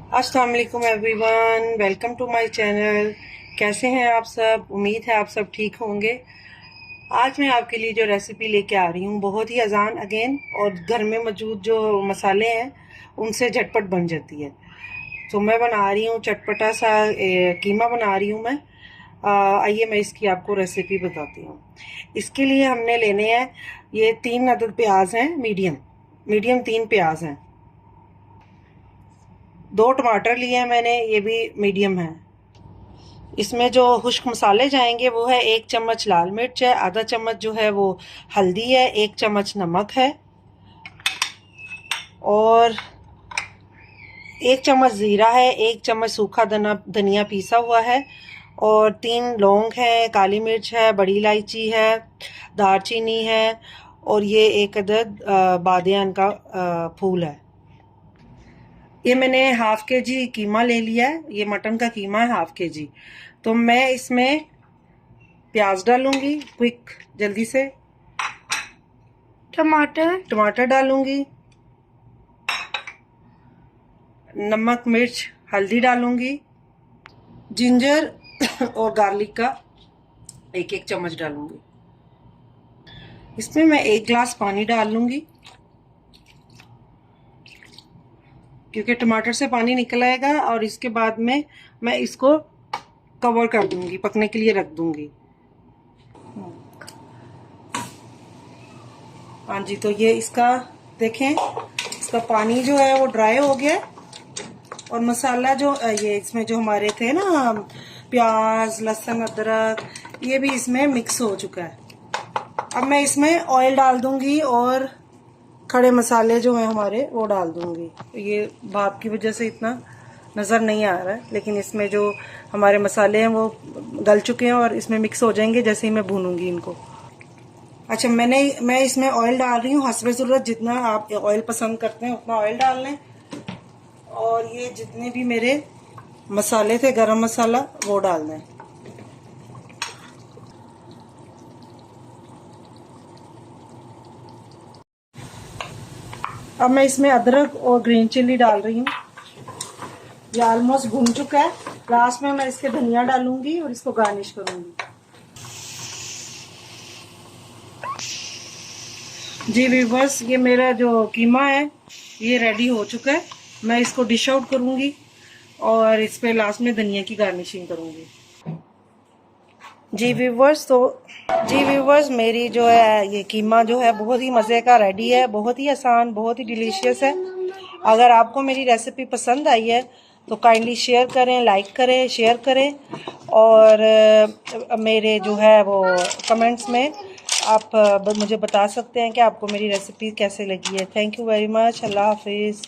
अस्सलाम वालेकुम everyone, welcome to my channel. कैसे हैं आप सब? उम्मीद है आप सब ठीक होंगे। आज मैं आपके लिए जो रेसिपी लेके आ रही हूँ बहुत ही आसान अगेन और घर में मौजूद जो मसाले हैं उनसे झटपट बन जाती है। तो मैं बना रही हूँ चटपटा सा कीमा बना रही हूँ मैं। आइए मैं इसकी आपको रेसिपी बताती हूँ। इसके लिए हमने लेने हैं ये 3 अदद प्याज हैं, मीडियम मीडियम 3 प्याज हैं। 2 टमाटर लिए हैं मैंने, ये भी मीडियम है। इसमें जो खुश्क मसाले जाएंगे वो है 1 चम्मच लाल मिर्च है, आधा चम्मच जो है वो हल्दी है, 1 चम्मच नमक है और 1 चम्मच ज़ीरा है, 1 चम्मच सूखा धनिया पीसा हुआ है और 3 लौंग है, काली मिर्च है, बड़ी इलायची है, दालचीनी है और ये 1 अदद बादियान का फूल है। ये मैंने हाफ के जी कीमा ले लिया है, ये मटन का कीमा है हाफ के जी। तो मैं इसमें प्याज डालूंगी क्विक जल्दी से, टमाटर डालूंगी, नमक मिर्च हल्दी डालूंगी, जिंजर और गार्लिक का 1-1 चम्मच डालूंगी। इसमें मैं 1 गिलास पानी डाल लूंगी क्योंकि टमाटर से पानी निकल आएगा और इसके बाद में मैं इसको कवर कर दूंगी, पकने के लिए रख दूंगी। हाँ जी, तो ये इसका देखें, इसका पानी जो है वो ड्राई हो गया और मसाला जो ये इसमें जो हमारे थे ना प्याज लहसुन अदरक, ये भी इसमें मिक्स हो चुका है। अब मैं इसमें ऑयल डाल दूंगी और खड़े मसाले जो हैं हमारे वो डाल दूंगी। ये भाप की वजह से इतना नज़र नहीं आ रहा है, लेकिन इसमें जो हमारे मसाले हैं वो गल चुके हैं और इसमें मिक्स हो जाएंगे जैसे ही मैं भूनूंगी इनको। अच्छा, मैं इसमें ऑयल डाल रही हूँ हस्बे ज़रूरत, जितना आप ऑयल पसंद करते हैं उतना ऑयल डाल लें। और ये जितने भी मेरे मसाले थे गरम मसाला वो डाल दें। अब मैं इसमें अदरक और ग्रीन चिल्ली डाल रही हूँ। ये ऑलमोस्ट भून चुका है। लास्ट में मैं इसके धनिया डालूंगी और इसको गार्निश करूंगी। जी व्यूअर्स, ये मेरा जो कीमा है ये रेडी हो चुका है। मैं इसको डिश आउट करूंगी और इस पे लास्ट में धनिया की गार्निशिंग करूंगी। जी व्यूअर्स, मेरी जो है ये कीमा जो है बहुत ही मज़े का रेडी है, बहुत ही आसान, बहुत ही डिलीशियस है। अगर आपको मेरी रेसिपी पसंद आई है तो काइंडली शेयर करें, लाइक करें, शेयर करें और मेरे जो है वो कमेंट्स में आप मुझे बता सकते हैं कि आपको मेरी रेसिपी कैसे लगी है। Thank you very much. अल्लाह हाफिज़।